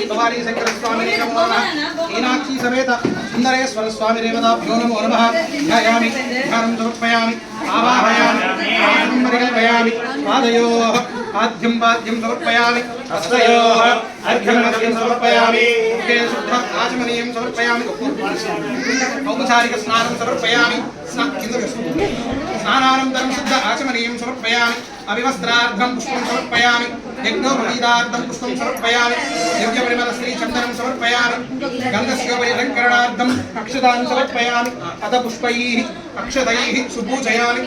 भवानी शंकर स्वामी नमो नमः मीनाक्षी समेत सुंदरेश्वर स्वामी नमो नमः ध्यायामि ध्यानं समर्पयामि आवाहयामि आसनं परिकल्पयामि पादयोः आद्यं पाद्यं समर्पयामि हस्तयोः अर्घ्यं समर्पयामि मुखे शुद्ध आचमनीयं समर्पयामि औपचारिक स्नानं समर्पयामि स्नानानन्तरं शुद्ध आचमनीयं समर्पयामि अभिवस्त्रार्थं पुष्पं समर्पयामि यज्ञोपवीतार्थं पुष्पं समर्पयामि दिव्यपरिमलश्रीचन्दनं समर्पयामि गन्धस्य परिलङ्करणार्थम् अक्षतान् समर्पयामि अथ पुष्पैः अक्षतैः सुपूजयामि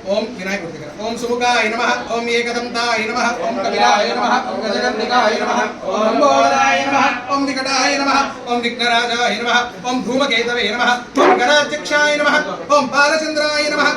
ओम विनायक ओम सुमुखाय नमः ओम एकदंताय नमः ओम कपिलाय नमः ओम गजगंधिकाय नमः ओम लंबोदराय नमः ओम विकटाय नमः ओम विघ्नराजाय नमः ओम धूमकेतवे नमः ओम गणाध्यक्षाय नमः ओम बालचंद्राय नमः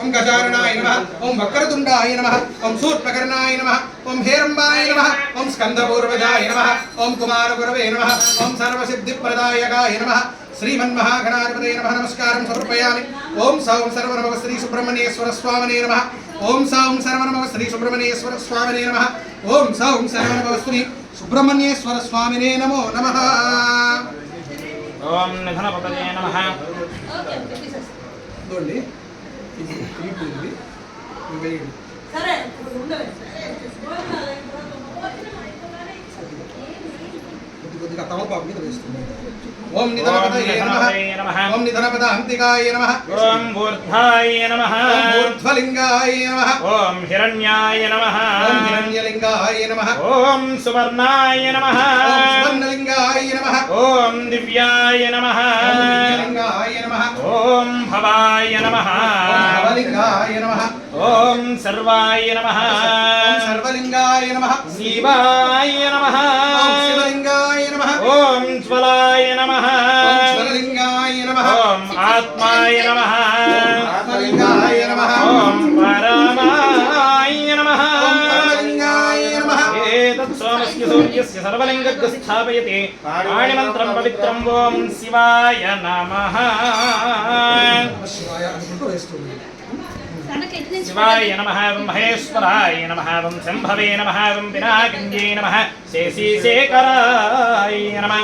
ओम गजाननाय नमः ओम वक्रतुंडाय नमः ओम शूर्पकर्णाय नमः ओम हेरंबाय नमः ओम स्कंदपूर्वजाय नमः ओम कुमारगुरवे नमः ओम सर्वसिद्धिप्रदायकाय नमः श्रीमन्महागणाधिपतये नमः नमस्कारं समर्पयामि ओम सौं सर्वनमः श्री सुब्रह्मण्येश्वर स्वामिने नमः ओम सौं सर्वनमः श्री सुब्रह्मण्येश्वर स्वामिने नमः ओम सौं सर्वनमः श्री सुब्रह्मण्येश्वर स्वामिने नमो नमः ओम निधनपतये नमः दोंడి సరే కొద్దిగా తమలపాకు మీద వేస్తుంది ओम निधनपतये नमः ओम निधनपदान्तिकाय नमः ओम ऊर्ध्वाय नमः ओम ऊर्ध्वलिंगाय नमः ओम हिरण्याय नमः ओम हिरण्यलिंगाय नमः ओम सुवर्णाय नमः ओम सुवर्णलिंगाय नमः ओम दिव्याय नमः ओम दिव्यलिंगाय नमः ओम भवाय नमः ओम भवलिंगाय नमः ओम सर्वाय नमः ओम सर्वलिंगाय नमः शिवाय नमः ओम शिवलिंगाय नमः ओम ज्वलाय नमः ओम ज्वललिंगाय नमः ओम आत्माय नमः आत्मलिंगाय नमः ओम परमाय नमः ओम परमलिंगाय नमः एतत् सोमस्य सूर्यस्य सर्वलिंगं स्थापयति पाणिमन्त्रं पवित्रं ओम शिवाय नमः शिवाय अनुకుంటూ వేస్తుంది शिवाय नमः ओम महेश्वराय नमः ओम शंभवे नमः ओम पिनाकिन्ये नमः शेषीशेखराय नमः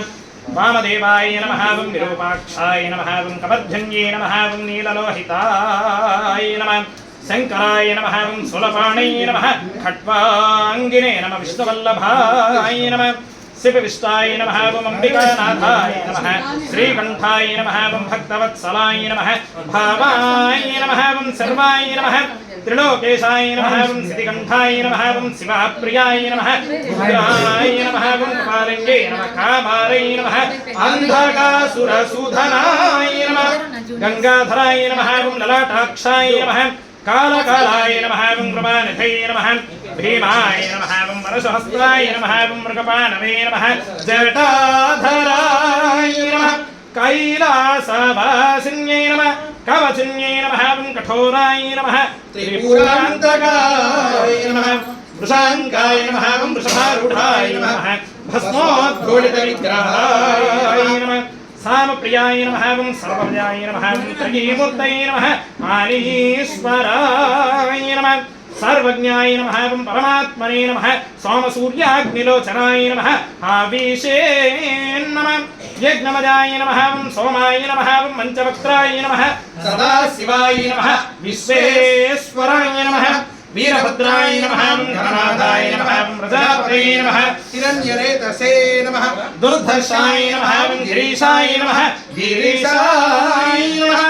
वामदेवाय नमः ओम विरूपाक्षाय नमः ओम कपर्धन्ये नमः ओम नीललोहिताय नमः शंकराय नमः ओम शूलपाणये नमः खट्वांगिने नमः विष्णुवल्लभाय नमः शिवविष्टाय नमः ओम अंबिकानाथाय नमः श्रीकंठाय नमः ओम भक्तवत्सलाय नमः भावाय नमः ओम सर्वाय नमः त्रिलोकेशाय नमः ओम सिद्धिकंठाय नमः ओम शिवप्रियाय नमः रुद्राय नमः ओम कपालिंगे नमः कामारय नमः अंधकासुरसूधनाय नमः गंगाधराय नमः ओम ललाटाक्षाय नमः कालकालाय नमः ओम कृपानिधये नमः भीमाय नमः ओम परशुहस्ताय नमः ओम मृगपाणवे नमः जटाधराय नमः कैलासवासिन्ये नमः कवचिन्ये नमः ओम कठोराय नमः त्रिपुरान्तकाय नमः वृषाङ्काय नमः ओम वृषभारूढाय नमः भस्मोद्घोलितविग्रहाय नमः सामप्रियाय नमः ओम सर्वव्याय नमः ओम त्रयीमूर्तये नमः आनीश्वराय नमः सर्वज्ञाय नमः ओम परमात्मने नमः सोमसूर्याग्निलोचनाय नमः आवीशे नमः यज्ञमजाय नमः ओम सोमाय नमः ओम पंचवक्त्राय नमः सदाशिवाय नमः विश्वेश्वराय नमः वीरभद्राय नमः गणनाथाय नमः प्रजापतये नमः हिरण्यरेतसे नमः दुर्धर्षाय नमः गिरीशाय नमः गिरीशाय नमः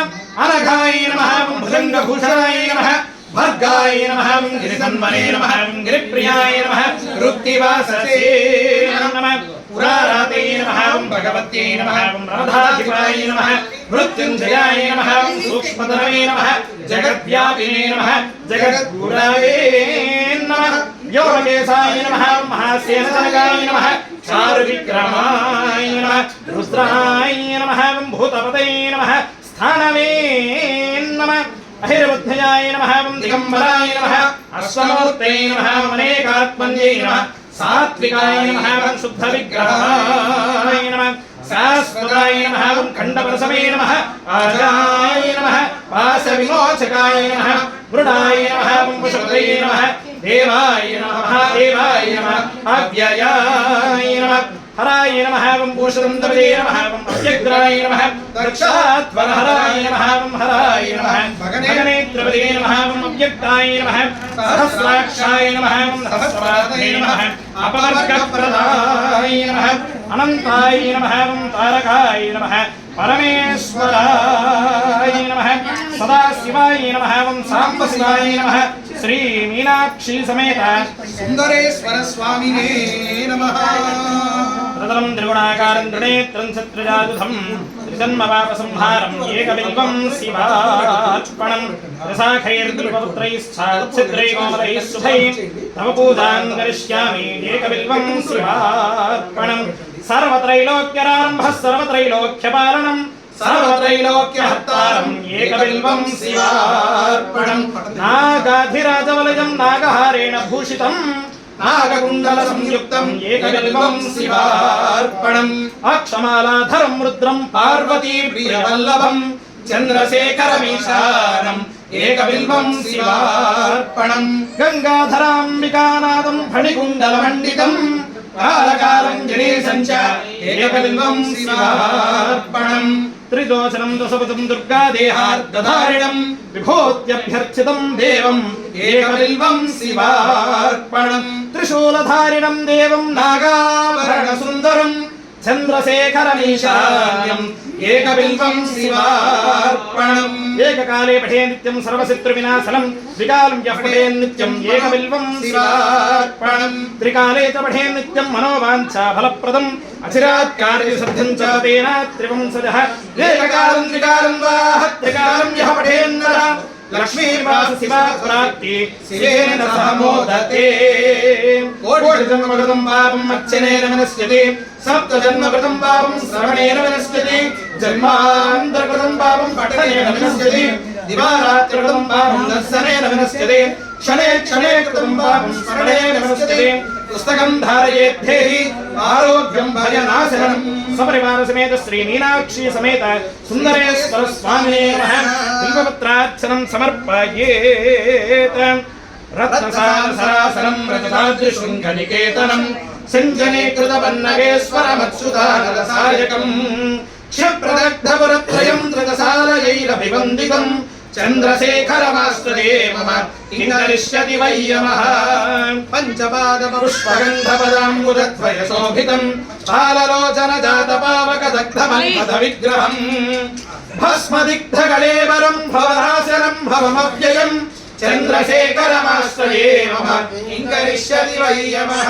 अनघाय नमः भुजंगभूषणाय नमः भर्गाय नमः गिरिसन्वने नमः गिरिप्रियाय नमः रुक्तिवाससे नमः पुराराते नमः भगवत्यै नमः रमधाधिपाय नमः मृत्युञ्जयाय नमः सूक्ष्मतरवे नमः जगद्व्यापिने नमः जगद्गुरवे नमः योगकेशाय नमः महासेनजनकाय नमः चारुविक्रमाय नमः रुद्राय नमः भूतपतये नमः स्थानवे नमः अहिर्बुद्धयाय नमः दिगंबराय नमः अश्वमूर्तये नमः अनेकात्मन्ये नमः सात्विकाय नमः शुद्धविग्रहाय नमः शाश्वताय नमः खण्डप्रसवे नमः आजाय नमः पाशविमोचकाय नमः मृडाय नमः पशुपतये नमः देवाय नमः देवाय नमः अव्ययाय नमः हराय नमः पूषदन्तपदे नमः अव्यग्राय नमः दक्षात्वरहराय नमः हराय नमः भगनेत्रपदे नमः अव्यक्ताय नमः सहस्राक्षाय नमः सहस्रार्थे नमः अपवर्गप्रदाय नमः अनन्ताय नमः तारकाय नमः परमेश्वराय नमः सदाशिवाय नमः साम्बशिवाय नमः श्री मीनाक्षी समेत सुंदरेश्वर स्वामिने नमः प्रतलं त्रिगुणाकारं त्रिनेत्रं चतुर्जायुधं त्रिजन्मपापसंहारं एकबिल्वं शिवार्पणं त्रिशाखैर्द्रुपपुत्रैश्चाच्छिद्रैकोमलैः शुभैः तव पूजां करिष्यामि एकबिल्वं शिवार्पणं सर्वत्रैलोक्यरारम्भः सर्वत्रैलोक्यपालनं सर्वत्रैलोक्यहर्तारम् एकबिल्वं शिवार्पणं नागाधिराजवलयं नागहारेण भूषितं नागकुण्डलसंयुक्तम् एकबिल्वं शिवार्पणम् अक्षमालाधरं रुद्रं पार्वतीप्रियवल्लभं चन्द्रशेखरमीशानम् एकबिल्वं शिवार्पणम् गङ्गाधराम्बिकानादं फणिकुण्डलमण्डितम् कालकालञ्जनेशं च एकबिल्वं शिवार्पणम् त्रिदोषनं दशपथं दुर्गादेहार्दधारिणं विभूत्यभ्यर्चितं देवम् एकबिल्वं शिवार्पणम् त्रिशूलधारिणं देवं नागाभरणसुन्दरं चन्द्रशेखरमीशान्यम् एकबिल्वं शिवार्पणम् एककाले पठे नित्यं सर्वशत्रुविनाशनं द्विकालं यः पठे नित्यं एकबिल्वं शिवार्पणम् त्रिकाले च पठे नित्यं मनोवाञ्छाफलप्रदम् अचिरात् कार्यसिद्धिं च तेन त्रिवंशजः एककालं द्विकालं वा त्रिकालं यः पठेन्नरः लक्ष्मीवास शिवा प्राप्ति शिवेन सह मोदते कोटिजन्मकृतं पापं अर्चनेन विनश्यति सप्तजन्मकृतं पापं श्रवणेन विनश्यति जन्मान्तरकृतं पापं पठनेन विनश्यति दिवारात्रकृतं पापं दर्शनेन विनश्यति क्षणे क्षणे कृतं पापं स्मरणेन विनश्यति पुस्तकं धारयेद्धेहि आरोग्यं भयनाशनम् सपरिवार समेत श्री मीनाक्षी समेत सुंदरेश्वर स्वामिने नमः बिल्वपत्रार्चनं समर्पयेत् रत्नसारसरासनं रजताद्रिशृङ्गनिकेतनं सञ्जनीकृतपन्नगेश्वरमच्युतानलसायकम् क्षिप्रदग्धपुरत्रयं त्रिदशालयैरभिवन्दितम् चन्द्रशेखरमास्तदे मम किङ्करिष्यति वै यमः पञ्चपादपुष्पगन्धपदाम्बुजद्वयशोभितं पाललोचनजातपावकदग्धमन्मथविग्रहम् भस्मदिग्धकलेवरं भवनाशनं भवमव्ययं चन्द्रशेखरमास्तदे मम किङ्करिष्यति वै यमः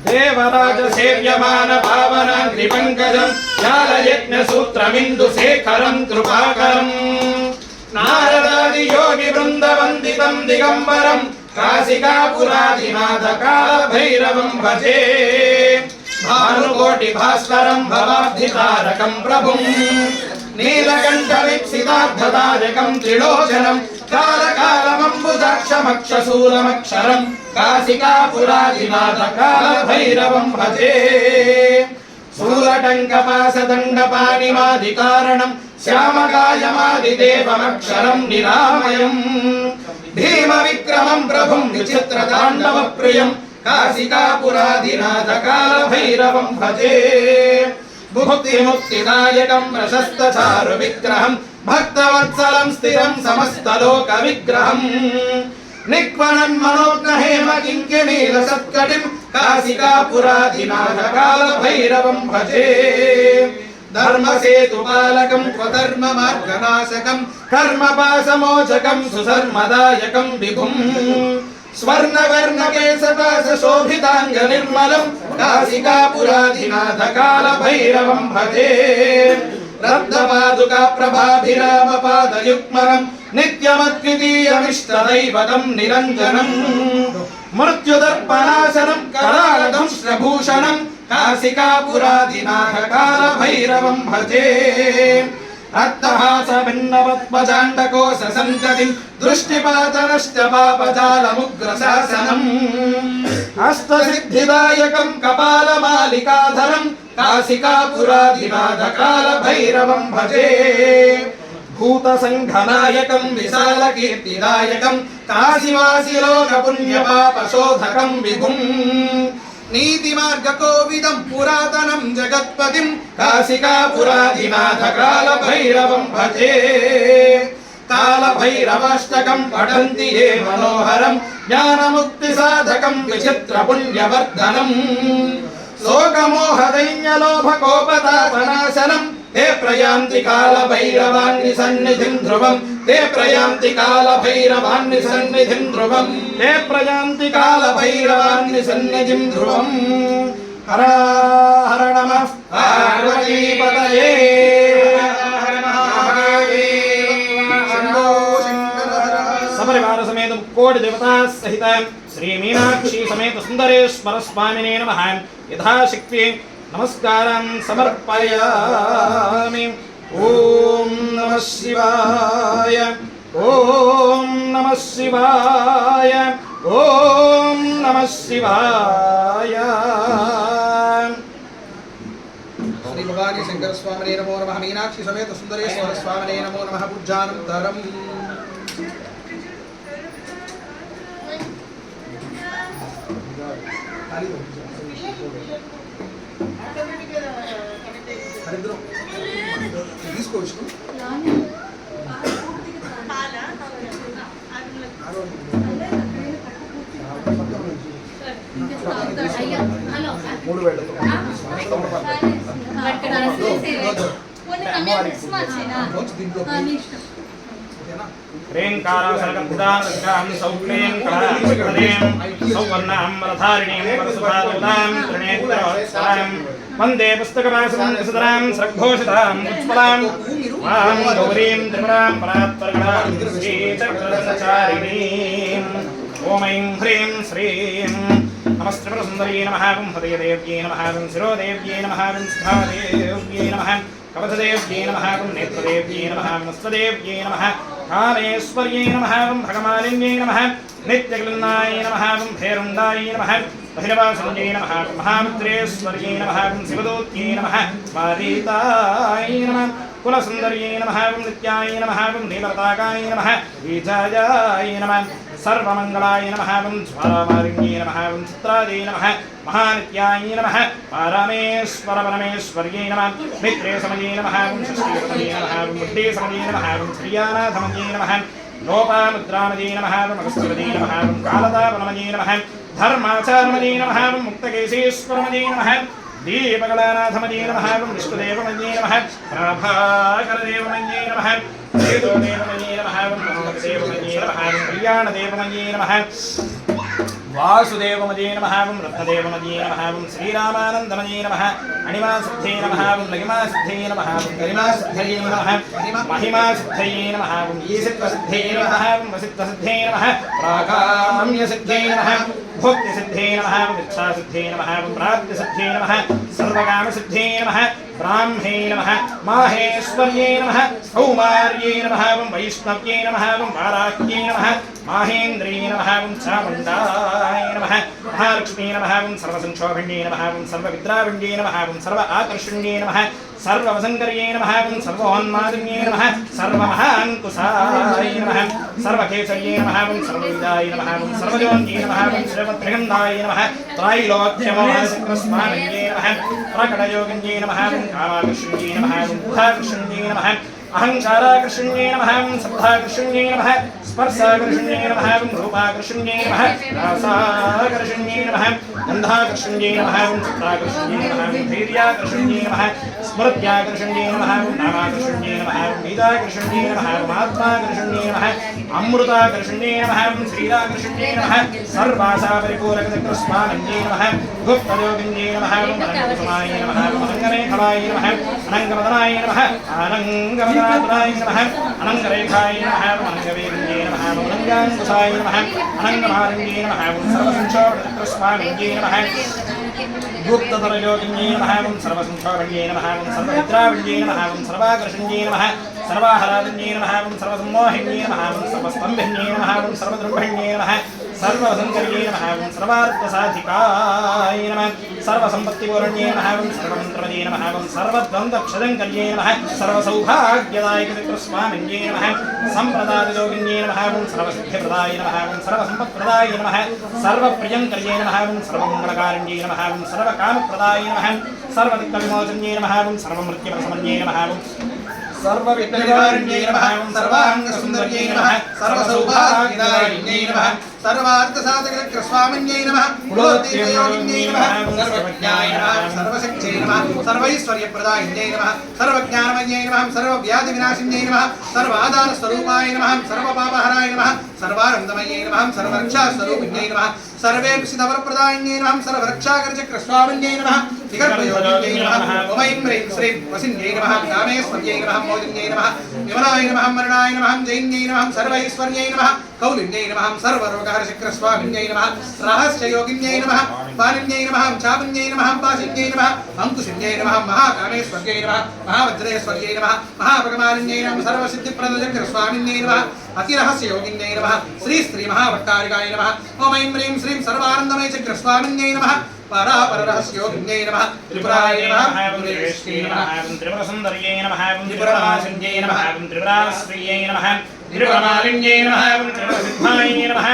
देवराजसेव्यमान पावनाग्निपङ्कजं ज्ञानयज्ञसूत्रमिन्दुशेखरं कृपाकरम् नारदादि योगि वृन्दवन्दितं दिगम्बरं काशिकापुरादिनाथकालभैरवं भजे भानुकोटिभास्करं भवाब्धितारकं प्रभुं नीलकण्ठवीप्सितार्थदायकं त्रिलोचनं कालकालमम्बुजाक्षमक्षशूलमक्षरं काशिकापुरादिनाथकालभैरवं भजे शूलटङ्कपाशदण्डपाणिमादिकारणं श्यामकायमादिदेवमक्षरं निरामयं भीमविक्रमं प्रभुं विचित्रताण्डवप्रियं काशिकापुरादिनाथकालभैरवं भजे मुक्तिमुक्तिदायकं प्रशस्तचारुविग्रहं भक्तवत्सलं स्थिरं समस्तलोकविग्रहं निक्वणन् मनोज्ञहेम किङ्किणीलसत्कटिं काशिकापुरादिनाथकालभैरवं भजे धर्मसेतुपालकं स्वधर्ममार्गनाशकं कर्मपाशमोचकं सुधर्मदायकं विभुं स्वर्णवर्णकेशपाशशोभिताङ्गनिर्मलं काशिकापुरादिनाथकालभैरवं भजे रत्नपादुकाप्रभाभिरामपादयुग्मनं नित्यमद्वितीयमिष्टदैवतं निरञ्जनं मृत्युदर्पणाशनं करालदंश्रभूषणं काशिकापुरादिनाथकालभैरवं भजे अट्टहासभिन्नपद्मजाण्डकोशसन्ततिं दृष्टिपातनश्च पापजालमुग्रशासनम् अष्टसिद्धिदायकं कपालमालिकाधरं काशिकापुराधिनाथकालभैरवं भजे भूतसङ्घनायकं विशालकीर्तिदायकं काशिवासिलोकपुण्यपापशोधकं विभुम् नीतिमार्गकोविदं पुरातनं जगत्पतिं काशिकापुराधिनाथकालभैरवं भजे कालभैरवाष्टकं पठन्ति ये मनोहरं ज्ञानमुक्तिसाधकं विचित्रपुण्यवर्धनम् लोकमोहदैन्यलोभकोपतापनाशनं ते प्रयान्ति कालभैरवान्निसन्निधिं ध्रुवं ते प्रयान्ति कालभैरवान्निसन्निधिं ध्रुवं ते प्रयान्ति कालभैरवान्निसन्निधिं ध्रुवं हर हर नमः पार्वतीपतये सपरिवार समेत कोटि देवता सहित श्री मीनाक्षी समेत सुंदरेश्वर स्वामिने नमः यथाशक्ति नमस्कारं समर्पयामि। ओम नमः शिवाय ओम नमः शिवाय ओम नमः शिवाय। श्री भवानी शंकर स्वामिने नमो नमः मीनाक्षी समेत सुंदरेश्वर स्वामिने नमो नमः पूज्यानन्तरम् తీసుకోవచ్చు ह्रीङ्कारासनकर्थितां सौक्लीं कलां सौवर्णां वरधारिणीं वरसुधादूतां त्रिनेत्रोत्सवां वन्दे पुस्तकवासं सुतरां स्रग्घोषितां उत्पलां मां गौरीं त्रिपुरां परात्परगणां श्रीचक्रचारिणीं ॐ ऐं ह्रीं श्रीं नमस्त्रिपुरसुन्दरी नमः हृदयदेव्यै नमः शिरोदेव्यै नमः सुधादेव्यै नमः कवचदेव्यै नमः नेत्रदेव्यै नमः नमस्तदेव्यै नमः कामेश्वर्यै नमः भगमालिन्यै नमः नित्यक्लिन्नाय नमः भैरुण्डाय नमः भैरवासुन्यै नमः महामुद्रेश्वर्यै नमः शिवदूत्यै नमः मारीताय नमः कुलसुन्दर्यै नमः नित्याय नमः नीलपताकाय नमः बीजाय नमः सर्वमङ्गलाय नमः ज्वालामालिन्यै नमः चित्रायै नमः महानित्याय नमः पारामेश्वर परमेश्वर्यै नमः मित्रे समये नमः षष्ठीसमये नमः बुद्धेसमये नमः श्रियानाथमये नमः लोपामुद्रामये नमः मगस्त्वमये नमः कालतापनमये नमः धर्माचारमये नमः मुक्तकेशीश्वरमये नमः दीपकलानाथमये नमः विष्णुदेवमये नमः प्रभाकरदेवमये नमः देवदेवमये नमः देवमये नमः कल्याणदेवमये नमः वासुदेवमये नमः रत्नदेवमये नमः श्रीरामानन्दमये नमः अणिमासिद्धये नमः लगिमासिद्धये नमः गरिमासिद्धये नमः महिमासिद्धये नमः ईसिद्धसिद्धये नमः वसिद्धसिद्धये नमः प्राकाम्यसिद्धये नमः भोक्तिसिद्धये नमः इच्छासिद्धये नमः प्राप्तिसिद्धये नमः सर्वकामसिद्धये नमः ब्राह्मे नमः माहेश्वर्ये नमः सौमार्ये नमः वैष्णव्ये नमः वाराह्ये नमः माहेन्द्रिये नमः चामुण्डाय नमः महालक्ष्मी नमः सर्वसंक्षोभिण्ये नमः सर्वविद्राविण्ये नमः सर्व आकर्षण्ये नमः सर्ववसङ्कर्ये नमः सर्वोन्मादिन्ये नमः सर्वमहाङ्कुशाय नमः सर्वकेसर्ये नमः सर्वविदाय नमः सर्वजोन्ये नमः श्रीमद्रिगन्धाय नमः त्रैलोक्यमोहनचक्रस्वामिन्ये नमः प्रकटयोगिन्ये नमः कामाकर्षण्ये नमः बुद्धाकर्षण्ये नमः अहंकाराकर्षण्ये नमः सप्ताकर्षण्ये नमः स्पर्शाकर्षण्ये नमः रूपाकर्षण्ये नमः रासाकर्षण्ये नमः गन्धाकर्षण्ये नमः चित्राकर्षण्ये नमः धैर्याकर्षण्ये नमः स्मृत्याकर्षण्ये नमः नामाकर्षण्ये नमः वेदाकर्षण्ये नमः आत्माकर्षण्ये नमः अमृताकर्षण्ये नमः श्रीराकर्षण्ये नमः सर्वासापरिपूरकचक्रस्वामिन्ये नमः गुप्तयोगिन्ये नमः अनन्तसमाय नमः अनङ्गमेखलाय नमः अनङ्गमदनाय नमः अनङ्गमदनाय नमः अनङ्गरेखाय नमः अनङ्गवेदिन्ये नमः अनङ्गाङ्कुशाय नमः अनङ्गमालिन्ये नमः सर्वसंक्षोभचक्रस्वामिन्ये नमः गुप्ततरयोगिन्यै नमः ओं सर्वसंक्षोभण्यै नमः ओं सर्वमित्रावण्यै नमः ओं सर्वाकर्षण्यै नमः सर्वाहलादिन्यै नमः ओं सर्वसम्मोहिन्यै नमः ओं सर्वस्तम्भिन्यै नमः ओं सर्वदृढ्भिन्यै नमः सर्वसंकर्यै नमः ओं सर्वार्थसाधिकाय नमः सर्वसम्पत्तिपूर्ण्यै नमः ओं सर्वमन्त्रपदे नमः ओं सर्वद्वन्द्वक्षदङ्कर्यै नमः सर्वसौभाग्यदायकचित्रस्वामिन्यै नमः सम्प्रदाययोगिन्यै नमः ओं सर्वसिद्धिप्रदाय नमः ओं सर्वसम्पत्प्रदाय नमः सर्वप्रियङ्कर्यै नमः ओं सर्वमङ्गलकारिण्यै नमः ओं सर्वकामप्रदाय नमः सर्वदिक्कविमोचन्यै नमः ओं सर्वमृत्युप्रशमन्यै नमः ओं सर्वविघ्ननिवारिण्यै नमः ओं सर्वाङ्गसुन्दर्यै नमः सर्वसौभाग्यदायिन्यै नमः सर्वार्थसाधकचक्रस्वामिन्यै नमः कुलोत्तीर्णयोगिन्यै नमः सर्वज्ञाय नमः सर्वशक्त्यै नमः सर्वैश्वर्यप्रदायिन्यै नमः सर्वज्ञानमय्यै नमः सर्वव्याधिविनाशिन्यै नमः सर्वादानस्वरूपाय नमः सर्वपापहराय नमः सर्वानन्दमय्यै नमः सर्वरक्षास्वरूपिण्यै नमः सर्वेऽपिसिद्धवरप्रदायिन्यै नमः सर्वरक्षाकरचक्रस्वामिन्यै नमः विकल्पयोगिन्यै नमः ओमैं ह्रीं श्रीं वसिन्यै नमः कामेश्वर्यै नमः मोदिन्यै नमः विमलाय नमः मरणाय नमः जैन्यै नमः सर्वैश्वर्यै नमः कौलिन्यै नमः सर्वरोगहरचक्रस्वामिन्यै नमः रहस्ययोगिन्यै नमः पानिन्यै नमः चापिन्यै नमः पाशिन्यै नमः अंकुशिन्यै नमः महाकामेश्वर्यै नमः महावज्रेश्वर्यै नमः महाभगवानिन्यै नमः सर्वसिद्धिप्रदचक्रस्वामिन्यै नमः अतिरहस्ययोगिन्यै नमः श्री महाभट्टारिकाय नमः ओमैं ह्रीं श्रीं सर्वानन्दमय चक्रस्वामिन्यै नमः परापररहस्योगिन्यै नमः त्रिपुराय नमः पुरेश्यै नमः त्रिपुरसुन्दर्यै नमः त्रिपुरवासिन्यै नमः त्रिपुराश्रियै नमः त्रिपुरमालिन्यै नमः त्रिपुरसिद्धायै नमः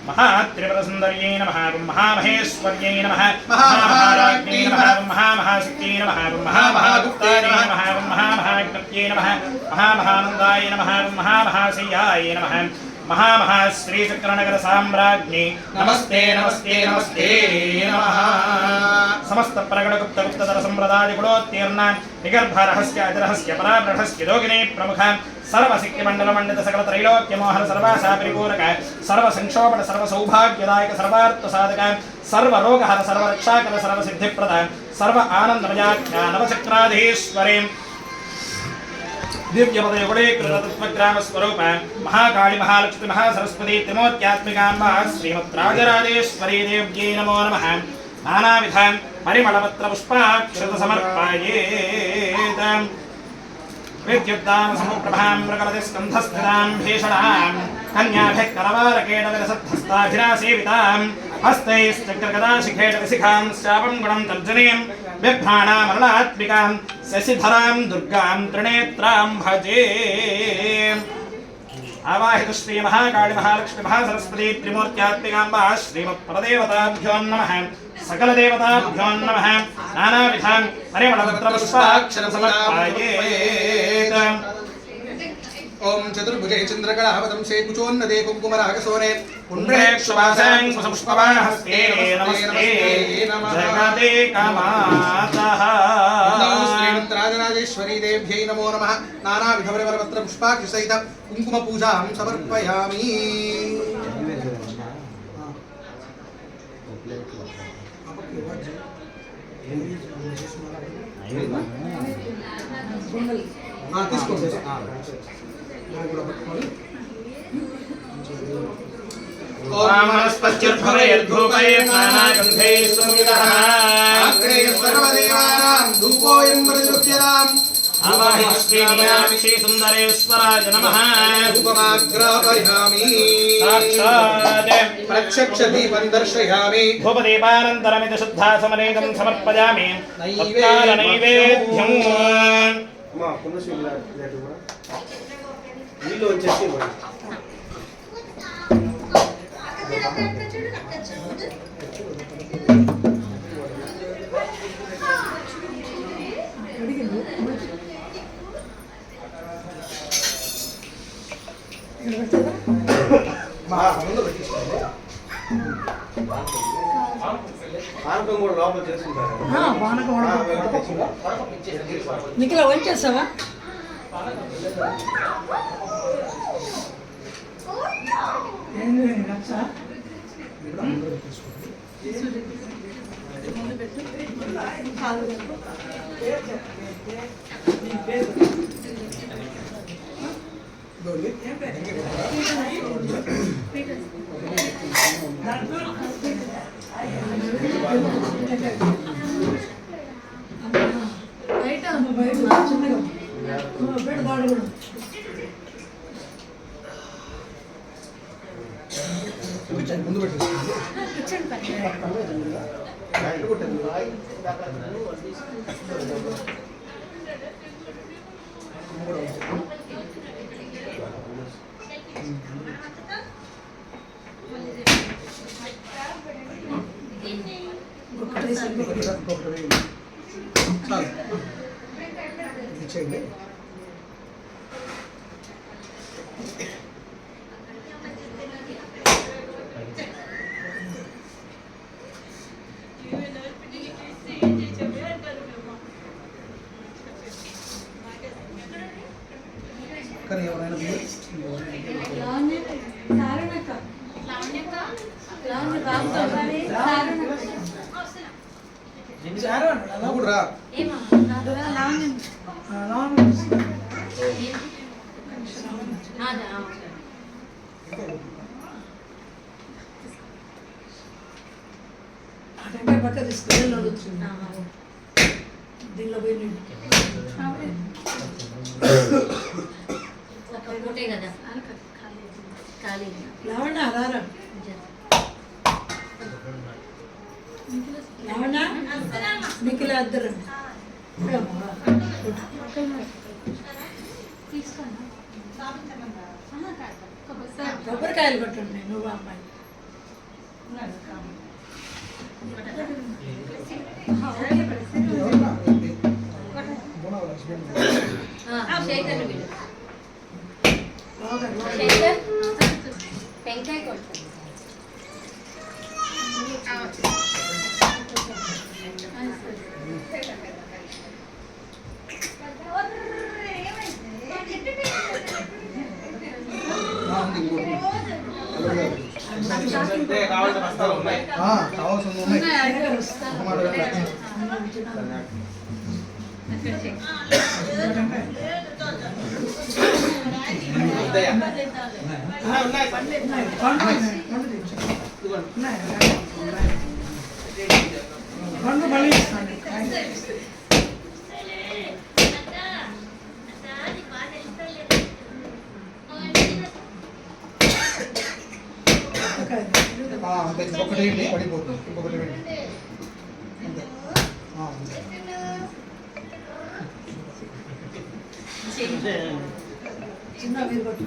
महात्रिपुरसुन्दर्यै नमः महामहेश्वर्यै नमः महामहाराज्ञै नमः महामहाशक्त्यै नमः महामहागुप्ताय नमः महामहाज्ञप्त्यै नमः महामहानन्दाय नमः महामहाशय्याय नमः महामहाश्रीचक्रनगर साम्राज्ञी नमस्ते नमस्ते नमस्ते नमः समस्त प्रगणगुप्त गुप्तधर संप्रदाय गुणोत्तीर्ण निगर्भ रहस्य अजरहस्य पराब्रहस्य योगिनी प्रमुख सर्वसिक्किमण्डल मंडित सकल त्रैलोक्य मोहन सर्वाशा परिपूरक सर्वसंक्षोभण सर्वसौभाग्यदायक सर्वार्थसाधक सर्वरोगहर सर्वरक्षाकर सर्वसिद्धिप्रद सर्व आनन्दमयाख्या नवचक्राधीश्वरी दिव्यपदयुगुणीकृतत्वग्रामस्वरूप महाकाली महालक्ष्मी महासरस्वती त्रिमूर्त्यात्मिकाम्बा श्रीमद्राजराजेश्वरी देव्यै नमो नमः नानाविध परिमलपत्रपुष्पाक्षरतसमर्पयेत् विद्युद्दान समुप्रभां प्रकलति स्कन्धस्थितां भीषणां कन्याभिः करवारकेटविलसद्धस्ताभिरासेवितां हस्तैश्चक्रगदाशिखेटविशिखां शापं गुणं तर्जनीं बिभ्राणामरणात्मिकां शशिधरां दुर्गां त्रिनेत्रां भजे आवाहित श्री महाकाली महालक्ष्मी महासरस्वती त्रिमूर्त्यात्मिकाम्बा श्रीमत्परदेवताभ्यो नमः सकल देवताभ्यो नमः नानाविधां परिमलपत्रपुष्पाक्षरं समर्पयेत् ओम चतुर्भुजे चंद्रकलावतंसे कुचोन्नते कुङ्कुमरागसोने पुण्ड्रेक्षवासां पुष्पवाहस्ते नमस्ते जगते कमातः श्रीमद्राजराजेश्वरी देव्यै नमो नमः नानाविधपरिमलपत्र पुष्पाक्षसहित कुङ्कुमपूजां समर्पयामि सुंदरेश्वराय नमः धूपमाग्रापयामि प्रत्यक्ष दीपं दर्शयामि धूपदीपानन्तरमिति शुद्धा समनेदं समर्पयामि तत्काल नैवेद्यं నిఖిల వంచేసావా ముందు పెట్టేసి ఇచ్చేయండి. కానీ ఎవరైనా కూడా రా పక్క తీసుకుని దీనిలో పోయి కదా ఖాళీ లావణ రారా లావణ నిఖిల అద్దరు కొబ్బరికాయలు కొట్టండి నువ్వు అమ్మాయి టెంకాయ కొట్టాను కావాల్సిన ఉన్నాయి. అంతే ఒకటి పడిపోతుంది ఇంకొకటి అంతే చిన్న మీరు కొట్టు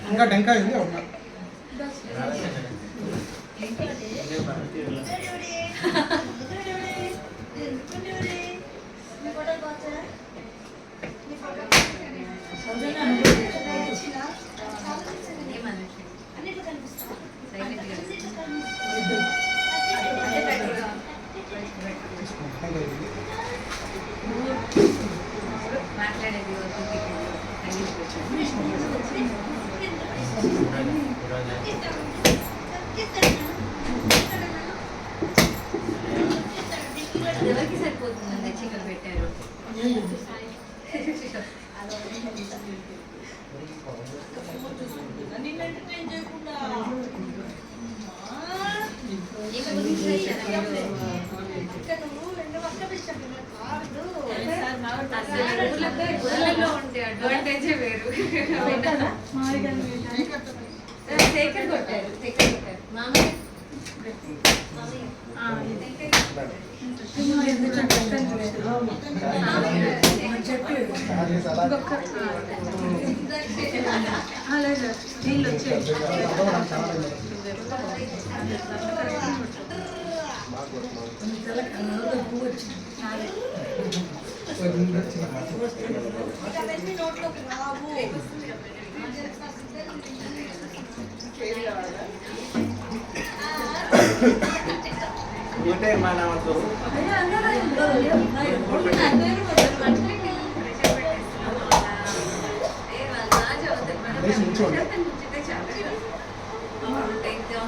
ఇంకా టెంకాయ ఉంది ఉన్నా మాట్లాడేది ఎవరికి సరిపోతుందండి చికెన్ పెట్టారు ఊళ్ళలో ఉంటే అడ్వాంటేజే వేరు శేఖర్ కొట్టారు మామయ్య నీళ్ళు వచ్చాయి పువ్వు వచ్చింది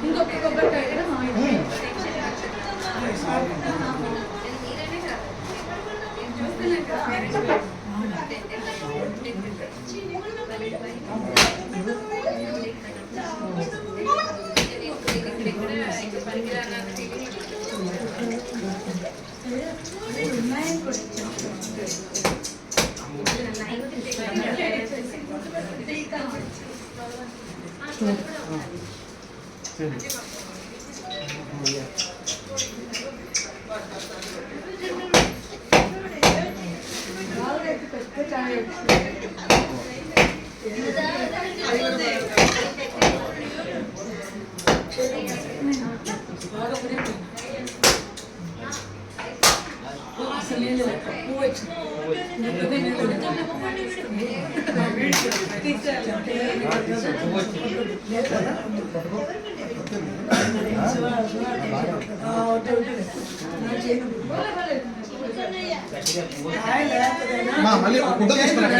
ఇంకొక కొబ్బరికాయ మళ్ళీ గుడ్డ తీసుకున్నాడు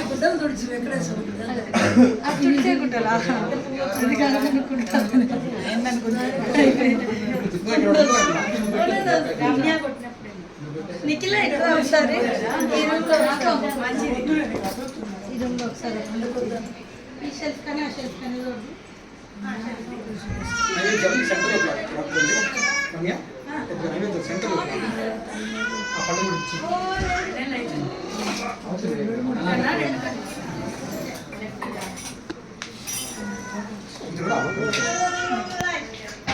గుడ్డలు తుడిచి వెంకటేశ్వర నిఖిల ఇక్కడ ఒకసారి ఈ రూమ్లో ఒకసారి ఈ షెల్ఫ్ కానీ ఆ షెల్ఫ్ కానీ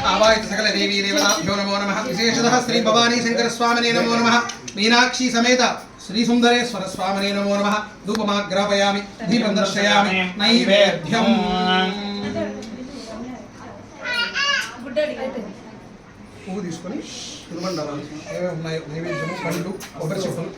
आवाहित सकल देवी देवताभ्यो नमो नमः विशेषतः श्री भवानी शंकर स्वामिने नमो नमः मीनाक्षी समेत श्री सुंदरेश्वर स्वामिने नमो नमः धूपमाग्रापयामि दीपं दर्शयामि नैवेद्यम् పువ్వు తీసుకొని తిరుమండలం ఏమేమి ఉన్నాయో నైవేద్యము పండ్లు కొబ్బరి చెప్పులు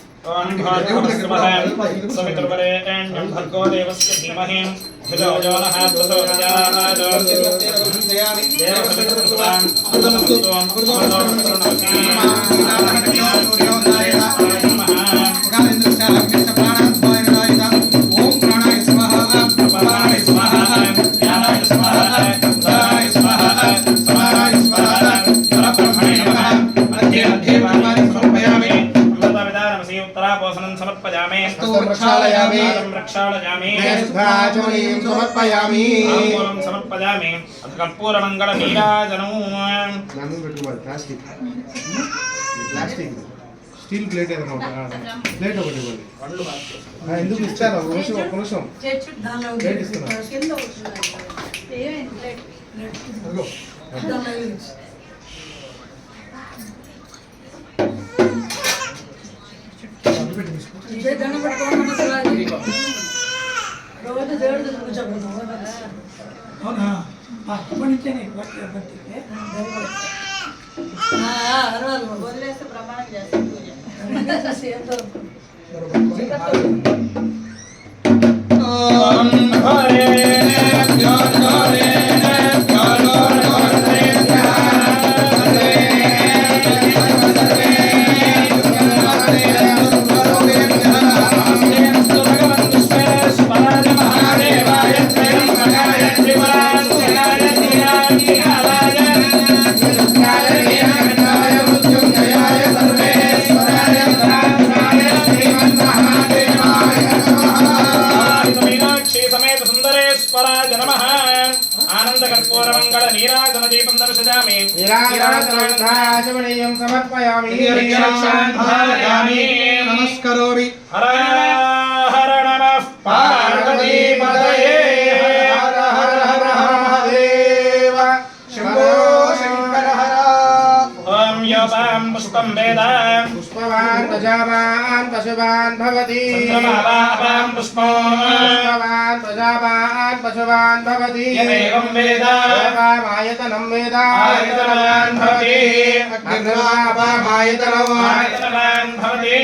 సమర్పయామి కర్పూర మంగళ నీరాజనము ప్లాస్టిక్ స్టీల్ ప్లేట్ ఏదైనా ప్లేట్ ఒకటి ఇవ్వండి ఎందుకు ఇచ్చారు ఒక నిమిషం ప్లేట్ ఇస్తున్నా దండం పెట్టుకోవాలి రోజు దేవుడు కూర్చోబడతాం అవునా అప్పటి నుంచే వదిలేస్తే ప్రమాణం చేస్తాం नमस्करोमि हर हर नमः पार्वती पतये हर हर हर महादेव शंभो शंकर हर ओम योपां पुष्पं वेद पुष्पवान् प्रजावान् पशुवान् भवति चन्द्रमापां पुष्पं पुष्पवान् प्रजावान् पशुवान् भवति यदेवं वेद आयतनं वेद आयतनवान् भवति अग्निर्वापामायतनवान् भवति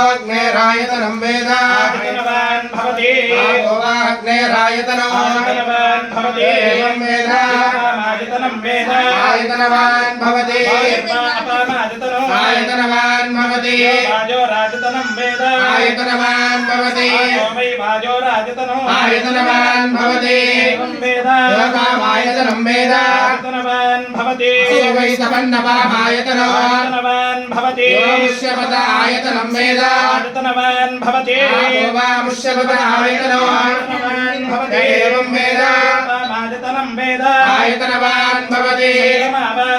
अग्नेरायतनं वेद आयतनवान् भवति अग्नेरायतनवान् भवति एवं वेद आयतनं वेद आयतनवान् भवति आयतनवान् भवति वाजो राजतनं वेद आयतनवान् भवति यो वै वाजो राजतनो आयतनवान् भवति एवं वेद योगामायतनं वेद आयतनवान् भवति यो वै सपन्नपामायतनो आयतनवान् भवति मुष्यपद आयतनं वेद आयतनवान् भवति मुष्यपद आयतनो आयतनवान् भवति एवं वेद अपामायतनं वेद आयतनवान् भवति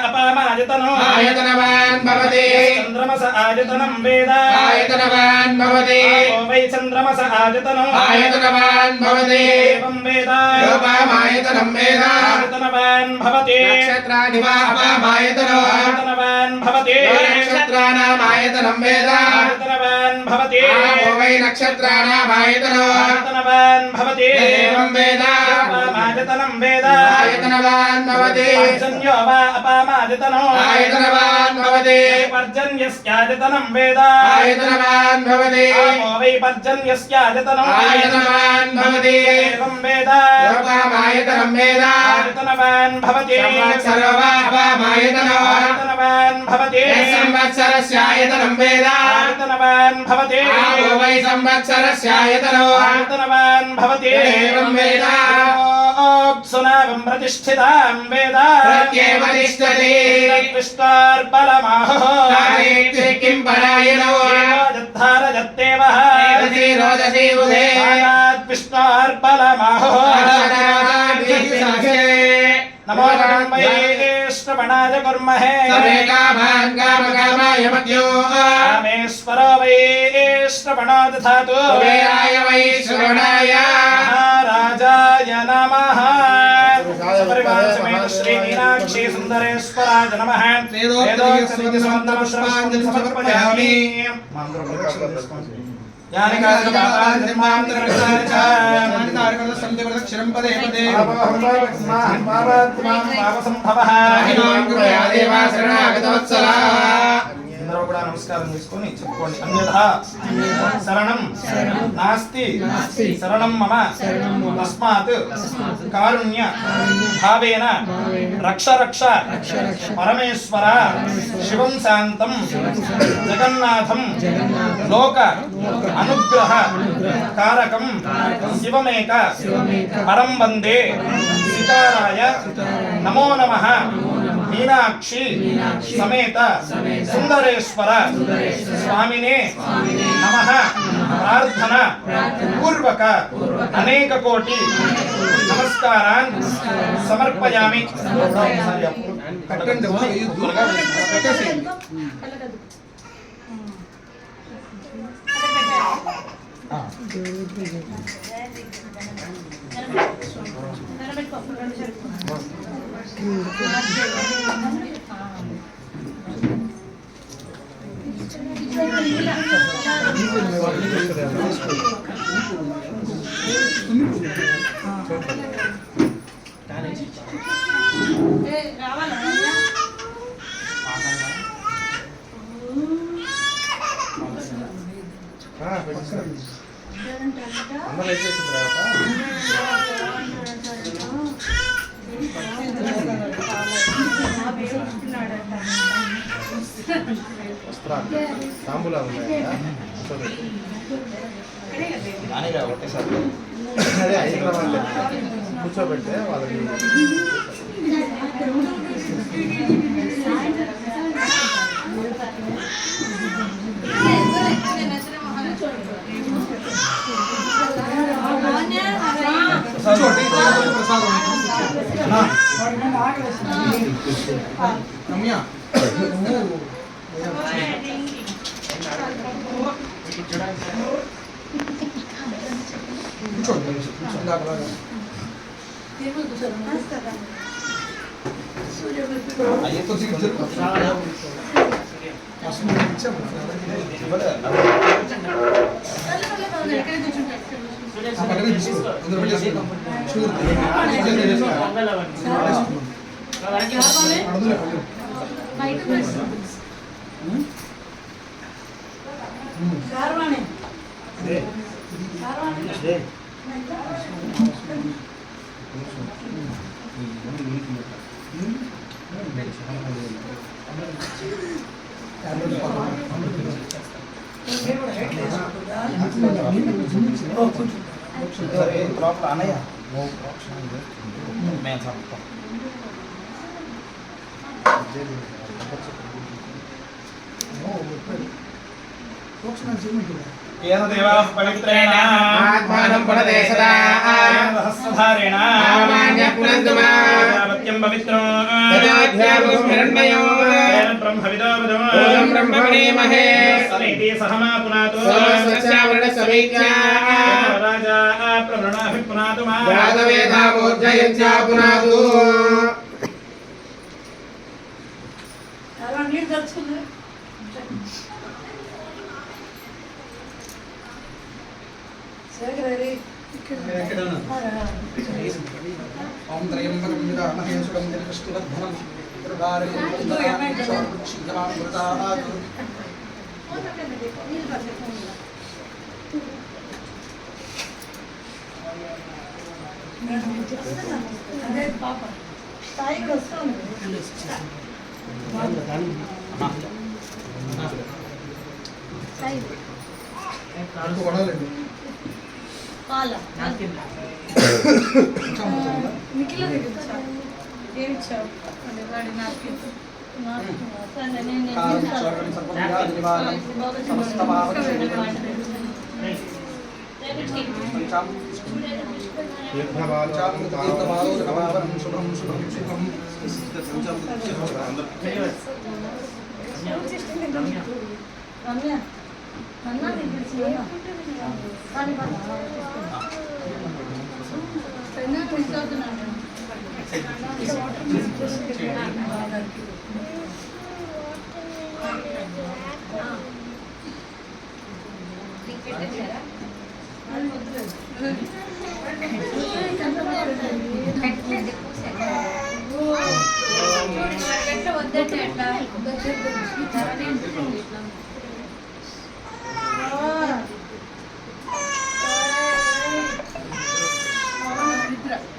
अपामायतनो आयतनवान् भवति चन्द्रमस आयतनं वेद आयतनवान् भवति आपो वै चन्द्रमस आयतनो आयतनवान् भवति एवं वेद योगामायतनं वेद आयतनवान् भवति नक्षत्राणि वा अपामायतनो आयतनवान् भवति नक्षत्राणामायतनं वेद आयतनवान् भवति आपो वै नक्षत्राणामायतनो आयतनवान् भवति एवं वेद अपामायतनं वेद आयतनवान् भवति पर्जन्यो वा अपामायतनो आयतनवान् भवति पर्जन्यस्यायतनं वेद आयतनवान् भवति आपो वै पर्जन्यस्यायतनो आयतनवान् भवति एवं वेद योगामायतनं वेद आयतनवान् भवति संवत्सरो वा अपामायतनो आयतनवान् भवति संवत्सरस्यायतनं वेद आयतनवान् भवति आपो वै संवत्सरस्यायतनो आयतनवान् भवति एवं वेद सुनावं प्रतिष्ठितां वेद प्रत्येव तिष्ठति विष्टार्पलमाहुः तारेति किं परायणो धारयत्येवः रजसी रोदसी उदे विष्टार्पलमाहुः नमो श्रवणाय कुर्महे सर्वे कामान् कामकामाय मद्यो कामेश्वरो वै श्रवणो दधातु कुबेराय वै श्रवणाय महाराजाय नमः परिवार समेत श्री मीनाक्षी सुंदरेश्वराय नमः वेदोक्तसंगीतसमन्तं समर्पयामि అందరూ కూడా నమస్కారం చేసుకొని చెప్పుకోండి అన్యథా శరణం నాస్తి శరణం మమ తస్మాత్ కారుణ్య భావేన రక్ష రక్ష పరమేశ్వర శివం శాంతం జగన్నాథం లోక అనుగ్రహ కారకం శివమేక పరం వందే సీతారాయ నమో నమః मीनाक्षी समेत सुंदरेश्वर स्वामिने नमः प्रार्थना पूर्वक अनेक कोटि नमस्कारान् समर्पयामि కూర్చోబెట్టే వాళ్ళకి ये तो सिर्फ లోపల అన్నయ్య येन देवाः पवित्रेण आत्मानं पुनदेशदा सहस्रधारेण सामान्य पुनन्दुमा सत्यं पवित्रो तदाध्यात्मो हिरण्मयो येन ब्रह्मविदो विदो ओम ब्रह्मणीमहे सनेति सहमा पुनातो स्वस्यावरणसमीत्या राजा प्रवृणाभिः पुनातु मा वेदवेदामोर्जयन्त्या पुनातु ఓం త్రయంబకం యజామహే సుగం పుష్టివర్ధనం అదే పాప స్థాయికి వస్తుంది పాల మిగిలిన ఏమి ఇచ్చావు అదే వాడి నాకు సరే నేను శుభం శుభం శుభం రమ్య అన్నా కానీ మిస్ అవుతున్నాను ఎట్లా వద్దంటే ఎట్లా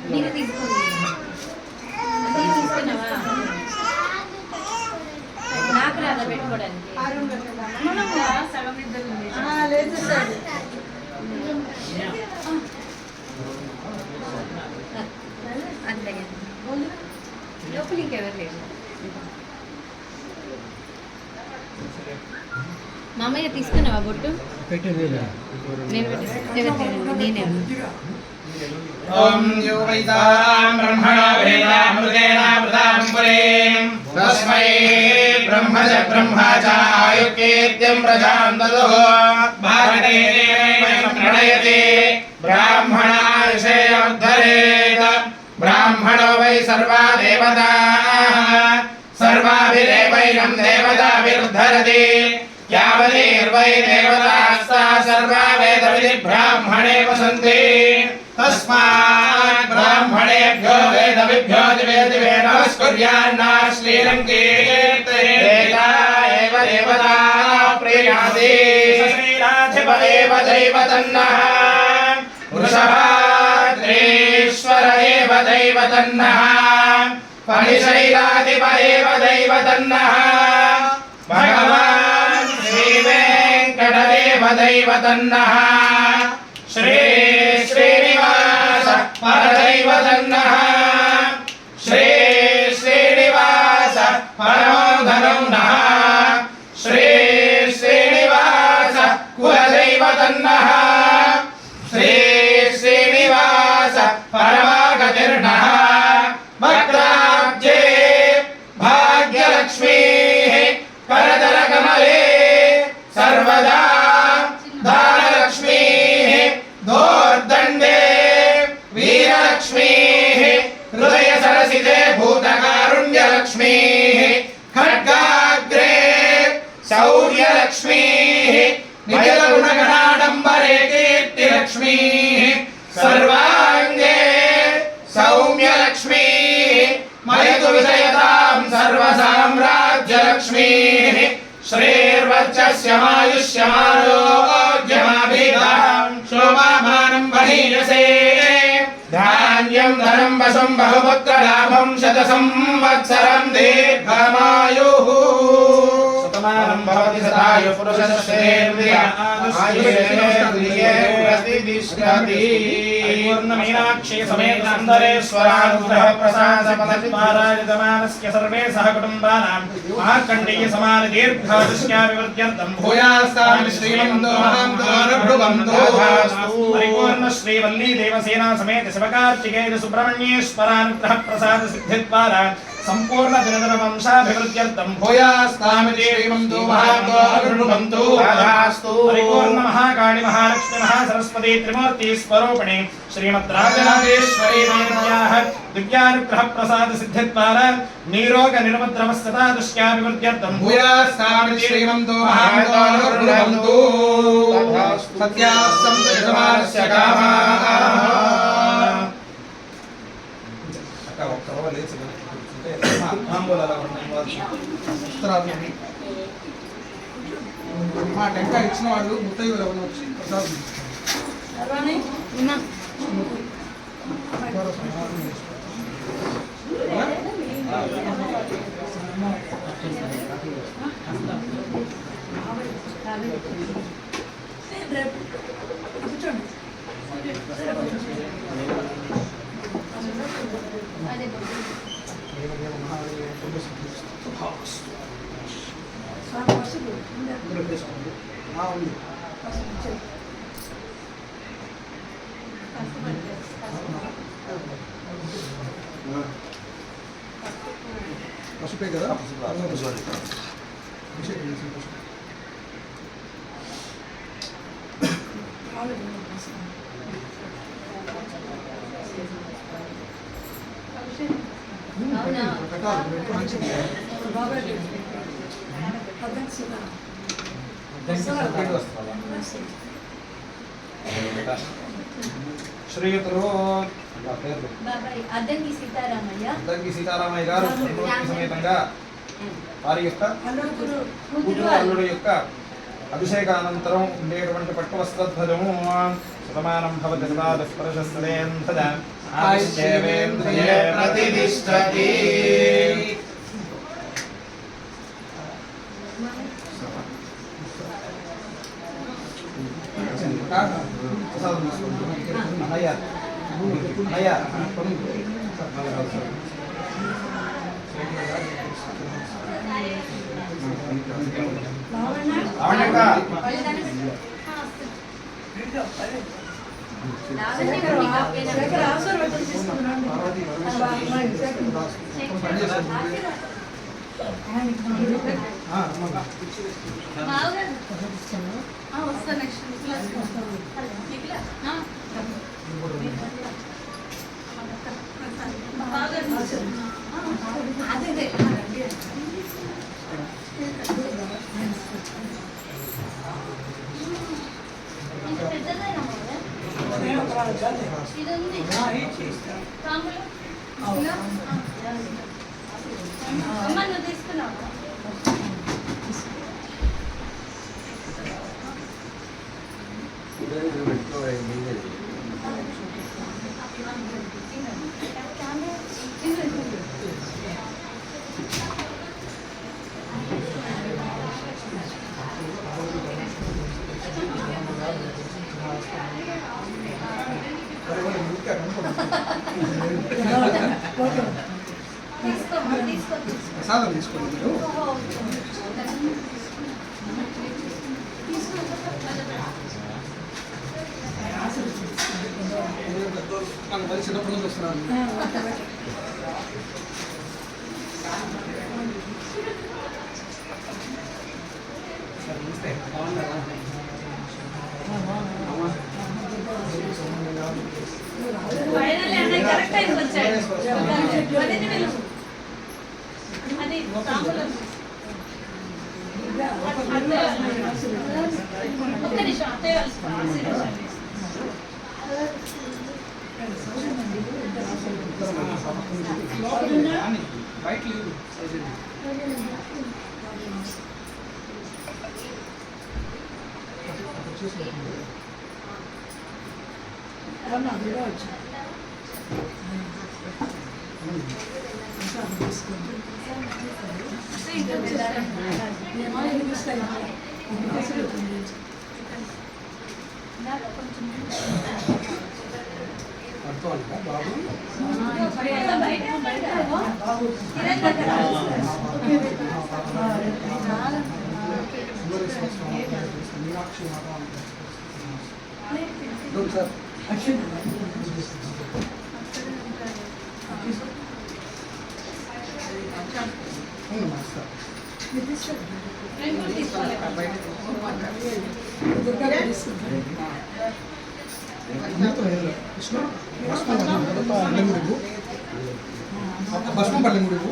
నీకు తీసుకోండి తీసుకున్నావా నాకు రాదా పెట్టుకోవడానికి సగం ఇద్దరు లేదు సార్ అంతే లోపల ఇంకెవరు లేరు మామయ్య తీసుకున్నావా బొట్టు నేను పెట్టేసి నేనే ओम यो वैतां ब्रह्मणो वेदामृतेनामृतां पुरीं तस्मै ब्रह्म च ब्रह्मा च आयुर्कीर्तिं प्रजां ददुः भारते प्रणयति ब्राह्मणाविषयोद्धरेत् ब्राह्मणो वै सर्वा देवताः सर्वाभिरेवैनं देवताभिरुद्धरति यावदेर्वै देवतास्ता सर्वा वेदविधि ब्राह्मणे वसन्ति तस्मात् ब्राह्मणेभ्यो वेदविभ्यो दिवे दिवे नमस्कुर्यान्नाश्लीलं कीर्तयेता एव देवता प्रीणाति श्रीनाथिप एव दैवतन्नः वृषभाद्रीश्वर एव दैवतन्नः फणिशैलाधिप एव दैवतन्नः भगवान् श्रीवेङ्कटदेव दैवतन्नः श्री श्रीनिवास परदैवतन्नः श्री श्रीनिवास परमोधनं नः श्री श्रीनिवास कुलदैवतन्नः श्री श्रीनिवास परमागतिर्नः भक्ताब्जे भाग्यलक्ष्मीः करदलकमले सर्वदा दानलक्ष्मीः दोर्दण्डे वीरलक्ष्मीः हृदय सरसिते भूतकारुण्यलक्ष्मीः खड्गाग्रे शौर्यलक्ष्मीः निखिलगुणगणाडम्बरे कीर्तिलक्ष्मीः सर्वाङ्गे सौम्यलक्ष्मीः मयतु विजयतां सर्वसाम्राज्यलक्ष्मीः श्रीर्वर्चस्यमायुष्यमारोग्यमाभिधां शोभामानं वहीयसे धान्यं धनं वशं बहुपुत्रलाभं शतसंवत्सरं दीर्घमायुः శతమానం భవతి సదాయు పురుషస్యేంద్రియ ఆయుష్యేంద్రియే ప్రతిష్ఠతి పూర్ణమీనాక్షి సమేత సుందరేశ్వరానుగ్రహ ప్రసాద పదమారాజితమానస్య సర్వే సహ కుటుంబానాం మార్కండేయ సమాన దీర్ఘాయుష్యాభివృద్ధ్యర్థం భూయాస్తామి శ్రీమంతో మహాంతో పరిపూర్ణ శ్రీ వల్లీ దేవసేనా సమేత శివకార్తికేయ సుబ్రహ్మణ్యేశ్వరానుగ్రహ ప్రసాద సిద్ధి ద్వారా సంపూర్ణ దినదన వంశాభివృద్ధ్యర్థం భూయాస్తామి శ్రీమంతో మహాంతో పరిపూర్ణ మహాకాళి మహాలక్ష్మి మహాసరస్వతి త్రిమూర్తి స్వరూపిణి శ్రీమద్ రాజరాజేశ్వరీ దేవ్యాః దివ్యానుగ్రహ ప్రసాద సిద్ధి ద్వారా నీరోగ నిర్మద్రవస్తతా దృశ్యాభివృద్ధ్యర్థం భూయాస్తామి శ్రీమంతో మహాంతో సత్యాస్తం యజమానస్య కామాః అక్క ఒక్కరవ లేచి కూర్చుంటే తాంబూలాలు మా టెంకాయ ఇచ్చిన వాళ్ళు ముత్తయ్య ఎవరు వచ్చి ప్రసాదం పసుపే కదా శ్రీయుతులు అద్దంకి సీతారామయ్య అద్దంకి సీతారామయ్య గారు ధర్మవతి సమేతంగా వారి యొక్క కూతురు అల్లుడు యొక్క అభిషేకానంతరం ఉండేటువంటి పట్టు వస్త్రధ్వజము శతమానం భవతి సదాస్పర్శస్తేంద్రజ ఆయుష్యేంద్రియే ప్రతిష్ఠతి వస్తా నెక్స్ట్ అదే ఇది ఉంది తాంబూలం అమ్మ నువ్వు తీసుకున్నావా ప్రసాదం తీసుకోండి మీరు మనం మరి చిన్నప్పుడు నుంచి వస్తున్నాను ఫైనల్లీ అన్నయ్య కరెక్ట్ టైంకి వచ్చాడు అది తాంబూలం ఒక్క నిమిషం అత్తయ్య బయట లేదు వచ్చి పడుకోవాలిగా బాబు. మీనాక్షి మాత సార్ భస్మం పల్లె ముడుగు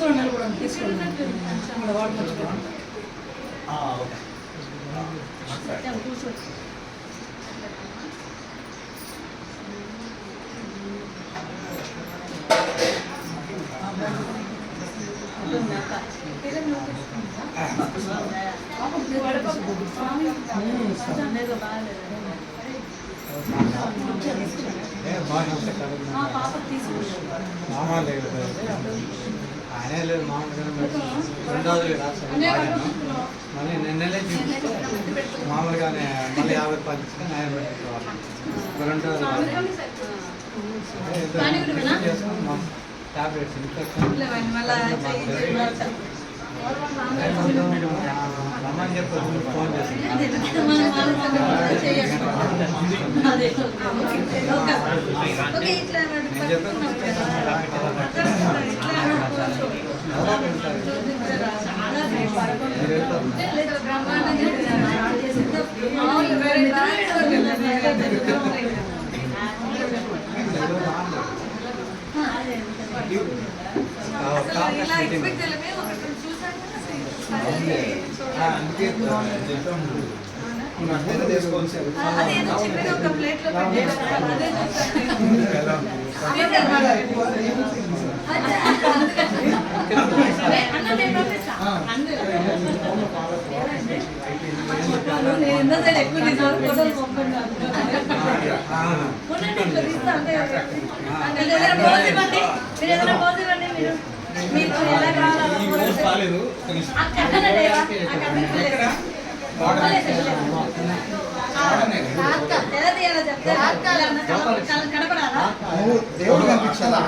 నేను కూడా తీసుకోవాలి ఇది కూర్చో. ఆయన లేదు మామూలుగా మళ్ళీ నిన్నలే మామూలుగానే మళ్ళీ 50 రూపాయలు తీసుకొని ఆయన పెట్టుకోవాలి. టాబ్లెట్స్ ఇన్ఫెక్షన్ రమ్మని చెప్పి ఫోన్ దేవుడు కనిపించాలా?